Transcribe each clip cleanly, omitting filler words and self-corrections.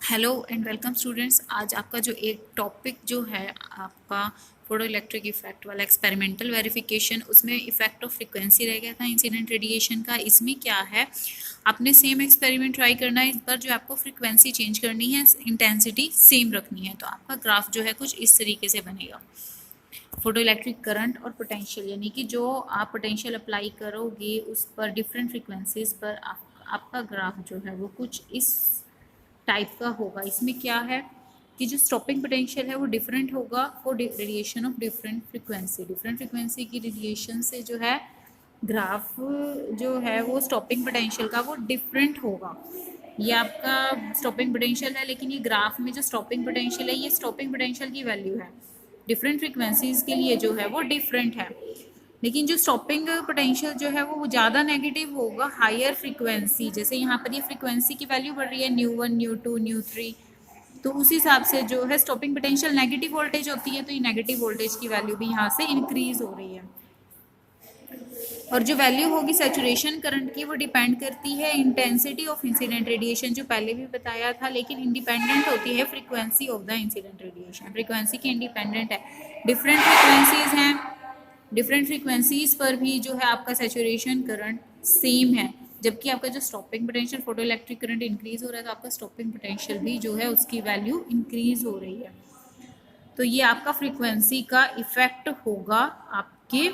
Hello and welcome students. आज आपका जो एक टॉपिक जो है आपका फोटो इलेक्ट्रिक इफेक्ट वाला एक्सपेरिमेंटल वेरिफिकेशन, उसमें इफेक्ट ऑफ फ्रीक्वेंसी रह गया था इंसिडेंट रेडिएशन का। इसमें क्या है, आपने सेम एक्सपेरिमेंट ट्राई करना है। इस बार जो आपको फ्रीक्वेंसी चेंज करनी है, इंटेंसिटी सेम रखनी है। तो आपका ग्राफ जो है कुछ इस तरीके से बनेगा। फोटो इलेक्ट्रिक करंट और पोटेंशियल, यानी कि जो आप पोटेंशियल अप्लाई करोगे उस पर डिफरेंट फ्रीक्वेंसीज पर आपका ग्राफ जो है वो कुछ इस टाइप का होगा। इसमें क्या है कि जो स्टॉपिंग पोटेंशियल है वो डिफरेंट होगा for radiation of different frequency की रेडिएशन से जो है ग्राफ जो है वो स्टॉपिंग पोटेंशियल का वो डिफरेंट होगा। ये आपका स्टॉपिंग पोटेंशियल है, लेकिन ये ग्राफ में जो स्टॉपिंग पोटेंशियल है ये स्टॉपिंग पोटेंशियल की वैल्यू है। डिफरेंट फ्रीक्वेंसीज के लिए जो है वो डिफरेंट है, लेकिन जो स्टॉपिंग पोटेंशियल जो है वो ज़्यादा नेगेटिव होगा हायर फ्रीक्वेंसी। जैसे यहाँ पर ये फ्रीक्वेंसी की वैल्यू बढ़ रही है न्यू 1 न्यू 2 न्यू 3, तो उस हिसाब से जो है स्टॉपिंग पोटेंशियल नेगेटिव वोल्टेज होती है, तो ये नेगेटिव वोल्टेज की वैल्यू भी यहाँ से इंक्रीज हो रही है। और जो वैल्यू होगी सैचुरेशन करंट की वो डिपेंड करती है इंटेंसिटी ऑफ इंसिडेंट रेडिएशन, जो पहले भी बताया था, लेकिन इंडिपेंडेंट होती है frequency of the incident radiation. Frequency की इंडिपेंडेंट है। डिफरेंट फ्रीक्वेंसीज हैं, डिफरेंट फ्रीक्वेंसीज पर भी जो है आपका सैचुरेशन करंट सेम है, जबकि आपका जो stopping potential photo electric current increase हो रहा है तो आपका स्टॉपिंग पोटेंशियल भी जो है उसकी वैल्यू इंक्रीज हो रही है। तो ये आपका फ्रीक्वेंसी का इफेक्ट होगा आपके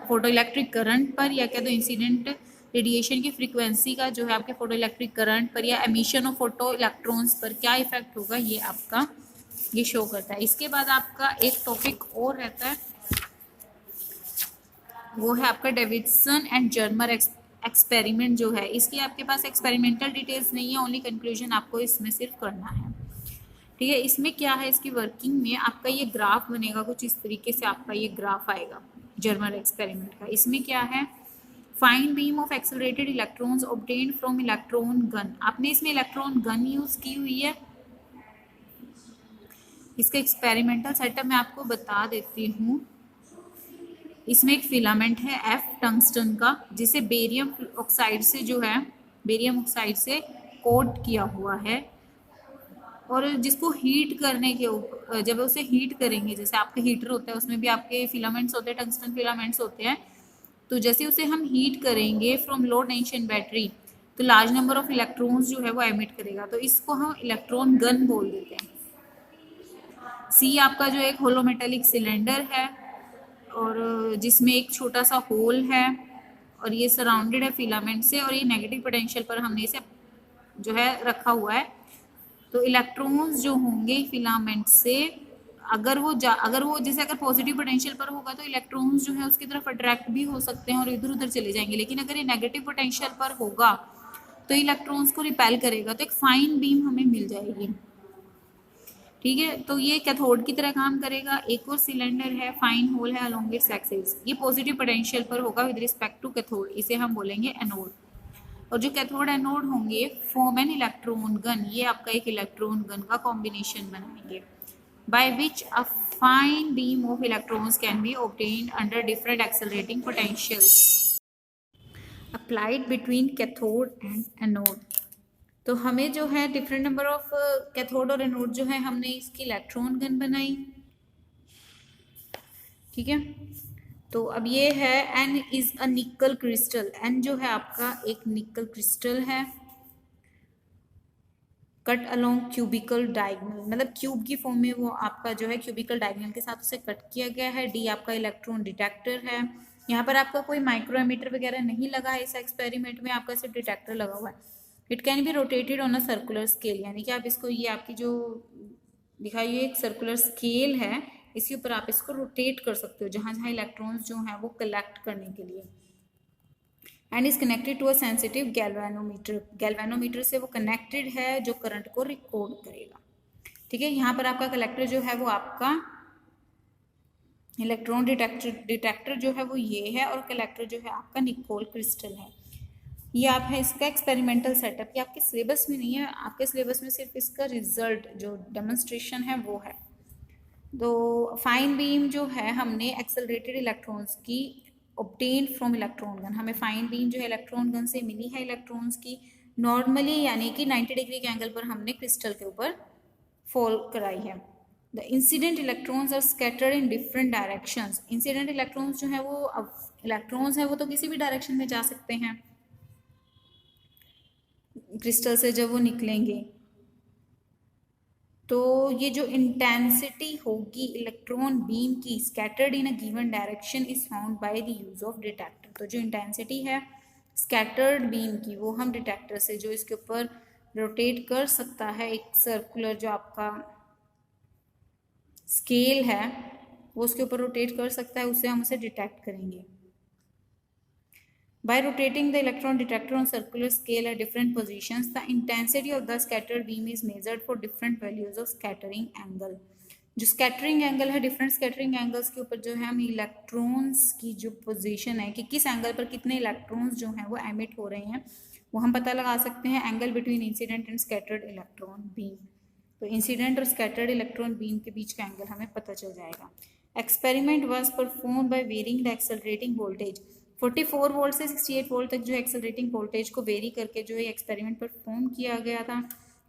फोटो इलेक्ट्रिक करंट पर, या क्या तो इंसिडेंट रेडिएशन की फ्रीक्वेंसी का जो है आपके फोटो इलेक्ट्रिक करंट पर या एमिशन ऑफ फोटो इलेक्ट्रॉन्स पर क्या इफेक्ट होगा, ये आपका ये शो करता है। इसके बाद आपका एक टॉपिक और रहता है, वो है आपका डेविडसन एंड जर्मर एक्सपेरिमेंट जो है। इसकी आपके पास एक्सपेरिमेंटल डिटेल्स नहीं है, ओनली कंक्लूजन आपको इसमें सिर्फ करना है। ठीक है, इसमें क्या है, इसकी वर्किंग में आपका ये ग्राफ बनेगा कुछ इस तरीके से। आपका ये ग्राफ आएगा जर्मर एक्सपेरिमेंट का। इसमें क्या है, fine beam of accelerated electrons obtained from electron gun. आपने इसमें इलेक्ट्रॉन गन यूज की हुई है। इसका एक्सपेरिमेंटल सेटअप मैं आपको बता देती हूँ। इसमें एक फिलामेंट है एफ टंगस्टन का, जिसे बेरियम ऑक्साइड से जो है बेरियम ऑक्साइड से कोट किया हुआ है, और जिसको हीट करने के ऊपर जब उसे हीट करेंगे, जैसे आपके हीटर होता है उसमें भी आपके फिलामेंट्स होते हैं, टंगस्टन फिलामेंट्स होते हैं। तो जैसे उसे हम हीट करेंगे फ्रॉम लो टेंशन बैटरी, तो लार्ज नंबर ऑफ इलेक्ट्रॉन्स जो है वो एमिट करेगा, तो इसको हम इलेक्ट्रॉन गन बोल देते हैं। सी आपका जो एक होलोमेटेलिक सिलेंडर है, और जिसमें एक छोटा सा होल है, और ये सराउंडेड है फिलामेंट से, और ये नेगेटिव पोटेंशियल पर हमने इसे जो है रखा हुआ है। तो इलेक्ट्रॉन्स जो होंगे फिलामेंट से, अगर वो जैसे अगर पॉजिटिव पोटेंशियल पर होगा तो इलेक्ट्रॉन्स जो है उसकी तरफ अट्रैक्ट भी हो सकते हैं और इधर उधर चले जाएंगे, लेकिन अगर ये नेगेटिव पोटेंशियल पर होगा तो इलेक्ट्रॉन्स को रिपेल करेगा, तो एक फाइन बीम हमें मिल जाएगी। ठीक है, तो ये कैथोड की तरह काम करेगा। एक और सिलेंडर है, फाइन होल है अलोंग इट्स एक्सिस, ये पॉजिटिव पोटेंशियल पर होगा विद रिस्पेक्ट टू कैथोड, इसे हम बोलेंगे एनोड। और जो कैथोड एनोड होंगे फॉर्म एन इलेक्ट्रॉन गन, ये आपका एक इलेक्ट्रॉन गन का कॉम्बिनेशन बनाएंगे, by which a fine beam of electrons can be obtained under different accelerating potentials applied between cathode and anode. तो हमें जो है डिफरेंट नंबर ऑफ कैथोड और एनोड जो है, हमने इसकी इलेक्ट्रॉन गन बनाई। ठीक है, तो अब ये है N is a nickel crystal. N जो है आपका एक निकल क्रिस्टल है, कट अलोंग क्यूबिकल डायगोनल, मतलब क्यूब की फॉर्म में वो आपका जो है क्यूबिकल डायगोनल के साथ उसे कट किया गया है। डी आपका इलेक्ट्रॉन डिटेक्टर है। यहाँ पर आपका कोई माइक्रोमीटर वगैरह नहीं लगा है इस एक्सपेरिमेंट में, आपका सिर्फ डिटेक्टर लगा हुआ है। It can be rotated on a circular scale, यानी कि आप इसको, ये आपकी जो दिखाई हुई एक सर्कुलर स्केल है, इसके ऊपर आप इसको रोटेट कर सकते हो जहाँ जहाँ इलेक्ट्रॉन्स जो हैं वो कलेक्ट करने के लिए। And is connected to a sensitive galvanometer, galvanometer से वो कनेक्टेड है जो करंट को रिकॉर्ड करेगा। ठीक है, यहाँ पर आपका कलेक्टर जो है वो आपका इलेक्ट्रॉन डिटेक्टर जो है वो ये है, और कलेक्टर जो है आपका निकोल क्रिस्टल है। ये आप है इसका एक्सपेरिमेंटल सेटअप। ये आपके सिलेबस में नहीं है, आपके सिलेबस में सिर्फ इसका रिजल्ट जो डेमोन्स्ट्रेशन है वो है। तो फाइन बीम जो है हमने एक्सेलरेटेड इलेक्ट्रॉन्स की ऑब्टेन फ्रॉम इलेक्ट्रॉन गन, हमें फाइन बीम जो है इलेक्ट्रॉन गन से मिली है इलेक्ट्रॉन्स की, नॉर्मली यानी कि 90 डिग्री के एंगल पर हमने क्रिस्टल के ऊपर फॉल कराई है। The incident electrons are scattered in different directions. Incident electrons जो है वो, अब इलेक्ट्रॉन्स है वो तो किसी भी डायरेक्शन में जा सकते हैं क्रिस्टल से जब वो निकलेंगे। तो ये जो इंटेंसिटी होगी इलेक्ट्रॉन बीम की scattered in a given direction is found by the use of detector. तो जो इंटेंसिटी है स्कैटर्ड बीम की वो हम डिटेक्टर से, जो इसके ऊपर रोटेट कर सकता है, एक सर्कुलर जो आपका स्केल है वो उसके ऊपर रोटेट कर सकता है, उससे हम उसे डिटेक्ट करेंगे। By rotating the electron detector on circular scale at different positions, the intensity of the scattered beam is measured for different values of scattering angle. जो स्कैटरिंग एंगल है, डिफरेंट स्कैटरिंग एंगल्स के ऊपर जो है हम electrons की जो position है कि किस एंगल पर कितने इलेक्ट्रॉन्स जो हैं वो एमिट हो रहे हैं वो हम पता लगा सकते हैं angle between incident and scattered electron beam. तो इंसिडेंट और स्कैटर्ड इलेक्ट्रॉन बीम के बीच का एंगल हमें पता चल जाएगा। Experiment was perform by varying the accelerating voltage. 44 volt से 68 वोल्ट तक जो एक्सेलरेटिंग वोल्टेज को वेरी करके जो है एक्सपेरिमेंट परफॉर्म किया गया था।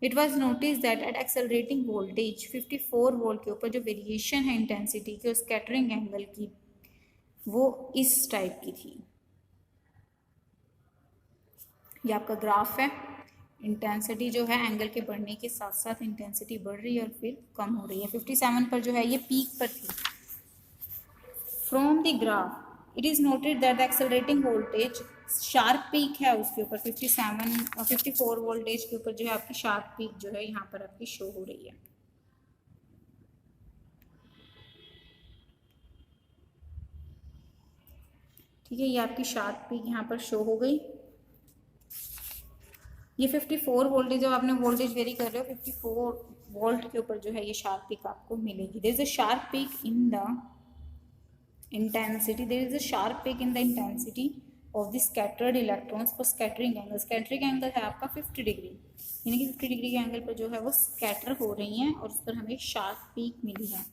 It was notice that at accelerating voltage 54 volt के ऊपर जो वेरिएशन है इंटेंसिटी की और स्कैटरिंग एंगल की वो इस टाइप की थी। ये आपका ग्राफ है। इंटेंसिटी जो है एंगल के बढ़ने के साथ साथ इंटेंसिटी बढ़ रही है और फिर कम हो रही है। 57 पर जो है ये पीक पर थी। From the graph it is noted that the accelerating voltage sharp peak है उसके ऊपर 57 और 54 वोल्टेज के ऊपर जो है आपकी शार्प पीक जो है यहाँ पर आपकी शो हो रही है। ठीक है, ये आपकी शार्प पीक यहाँ पर शो हो गई। ये 54 वोल्टेज जब आपने वोल्टेज वेरी कर रहे हो 54 वोल्ट के ऊपर जो है ये शार्प पीक आपको मिलेगी। There is a sharp peak in the intensity, there is a sharp peak in the intensity of the scattered electrons for scattering angle। Scattering angle है आपका 50 डिग्री, यानी कि 50 डिग्री के एंगल पर जो है वो स्कैटर हो रही हैं और उस पर हमें शार्प पीक मिली है।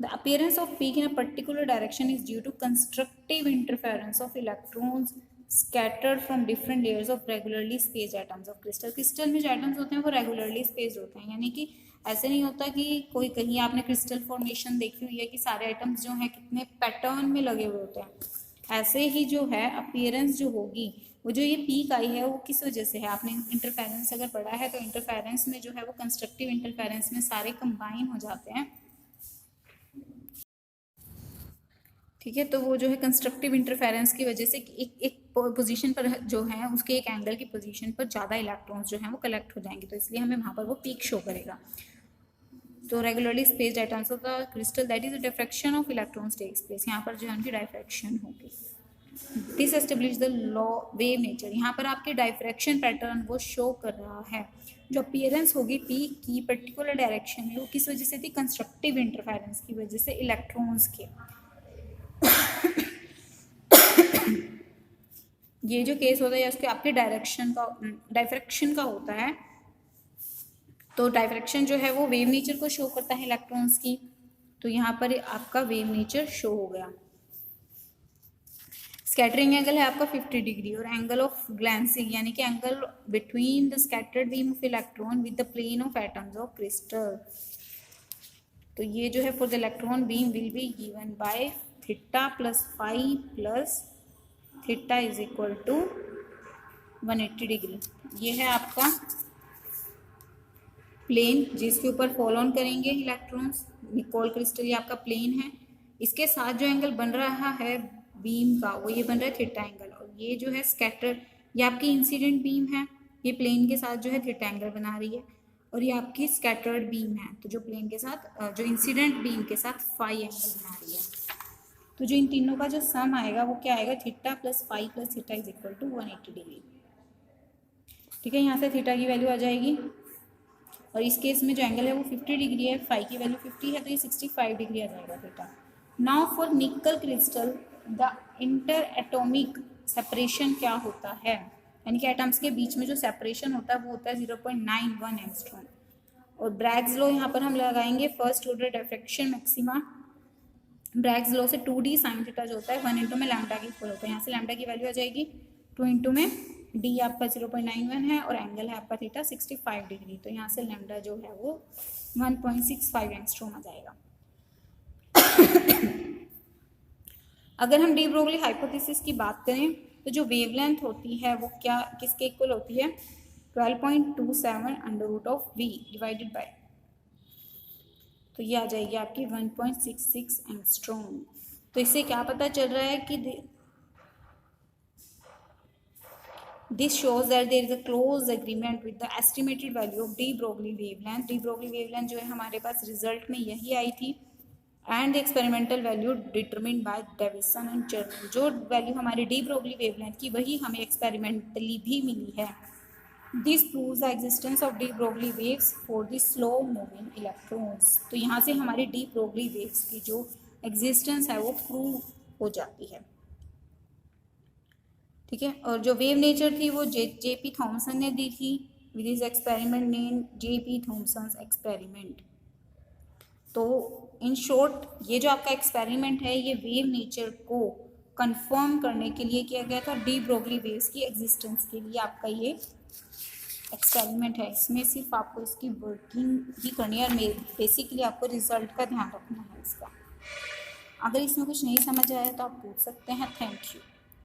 The appearance of peak in a particular direction is due to constructive interference of electrons scattered from different layers of regularly spaced atoms of crystal। Crystal में जो एटम्स होते हैं वो रेगुलरली स्पेस्ड होते हैं, यानी कि ऐसे नहीं होता कि कोई कहीं आपने क्रिस्टल फॉर्मेशन देखी हुई है कि सारे आइटम्स जो हैं कितने पैटर्न में लगे हुए होते हैं। ऐसे ही जो है अपीयरेंस जो होगी वो जो ये पीक आई है वो किस वजह से है, आपने इंटरफेरेंस अगर पढ़ा है तो इंटरफेरेंस में जो है वो कंस्ट्रक्टिव इंटरफेरेंस में सारे कंबाइन हो जाते हैं। ठीक है, तो वो जो है कंस्ट्रक्टिव इंटरफेरेंस की वजह से एक पोजीशन पर जो है उसके एक एंगल की पोजीशन पर ज़्यादा इलेक्ट्रॉन्स जो हैं वो कलेक्ट हो जाएंगे, तो इसलिए हमें वहाँ पर वो पीक शो करेगा। तो regularly spaced atoms of the crystal that is the diffraction of electrons takes place, यहाँ पर जो है उनकी डाइफ्रैक्शन होगी। This establish the law wave nature. यहाँ पर आपके डाइफ्रैक्शन पैटर्न वो शो कर रहा है। जो अपीयरेंस होगी पीक की पर्टिकुलर डायरेक्शन में वो किस वजह से थी, कंस्ट्रक्टिव इंटरफेरेंस की वजह से इलेक्ट्रॉन्स के। ये जो केस होता है उसके आपके डाइफ्रैक्शन का होता है। तो डाइफ्रैक्शन जो है वो वेव नेचर को शो करता है इलेक्ट्रॉन्स की, तो यहाँ पर आपका वेव नेचर शो हो गया। स्कैटरिंग एंगल है आपका 50 डिग्री और एंगल ऑफ ग्लैंसिंग यानी कि angle between the scattered beam of electron with the plane of atoms of crystal. तो ये जो है for the electron beam will be given by theta plus phi plus theta is equal to 180 degree. ये है आपका plane जिसके ऊपर fall on करेंगे इलेक्ट्रॉन्स, निकोल क्रिस्टल ये आपका प्लेन है। इसके साथ जो एंगल बन रहा है बीम का वो ये बन रहा है थीटा एंगल, और ये जो है स्कैटर ये आपकी इंसिडेंट बीम है, ये प्लेन के साथ जो है थीटा एंगल बना रही है, और ये आपकी स्कैटर्ड बीम है तो जो प्लेन के साथ जो इंसिडेंट बीम के साथ फाई एंगल बना रही है। तो जो इन तीनों का जो सम आएगा वो क्या आएगा, theta plus phi plus theta is equal to 180 degree. ठीक है, यहाँ से थीटा की वैल्यू आ जाएगी और इस केस में जो एंगल है वो 50 डिग्री है, फाई की वैल्यू 50 है तो ये 65 डिग्री आ जाएगा theta. Now for nickel crystal the inter atomic separation क्या होता है, यानी कि एटम्स के बीच में जो सेपरेशन होता है वो होता है 0.91 एंगस्ट्रॉम। और ब्रैग्स लॉ यहाँ पर हम लगाएंगे first order diffraction maxima. Bragg's law से 2d साइन थीटा जो होता है 1 इंटू में लैम्डा की इक्वल होता है, यहाँ से लैम्डा की वैल्यू आ जाएगी 2 इंटू में डी आपका 0.91 है और एंगल है आपका थीटा 65 डिग्री। तो यहाँ से लैम्डा जो है वो 1.65 एंगस्ट्रॉम आ जाएगा। अगर हम डी ब्रोगली हाइपोथेसिस की बात करें तो जो वेवलेंथ होती है वो क्या किसके इक्वल होती है, 12.27 under root of V divided by, तो ये आ जाएगी आपकी 1.66 एंगस्ट्रॉम। तो इससे क्या पता चल रहा है कि this shows that there is a close agreement with the estimated value of de Broglie wavelength. De Broglie wavelength जो है हमारे पास रिजल्ट में यही आई थी, and the experimental value determined by Davisson and Germer. जो वैल्यू हमारी डी ब्रोगली वेवलेंथ की वही हमें एक्सपेरिमेंटली भी मिली है। This proves the existence of de Broglie waves for the slow moving electrons. तो यहाँ से हमारी डी ब्रोगली वेव्स की जो एग्जिस्टेंस है वो प्रूव हो जाती है, ठीक है। और जो वेव नेचर थी वो जेपी थॉमसन ने दी थी with his experiment name JP Thomson's experiment. तो इन शॉर्ट ये जो आपका एक्सपेरिमेंट है ये वेव नेचर को कंफर्म करने के लिए किया गया था, डी ब्रोगली वेव्स की एग्जिस्टेंस के लिए आपका ये एक्सपेरिमेंट है। इसमें सिर्फ आपको इसकी वर्किंग ही करनी है और बेसिकली आपको रिजल्ट का ध्यान रखना है इसका। अगर इसमें कुछ नहीं समझ आया तो आप पूछ सकते हैं। Thank you.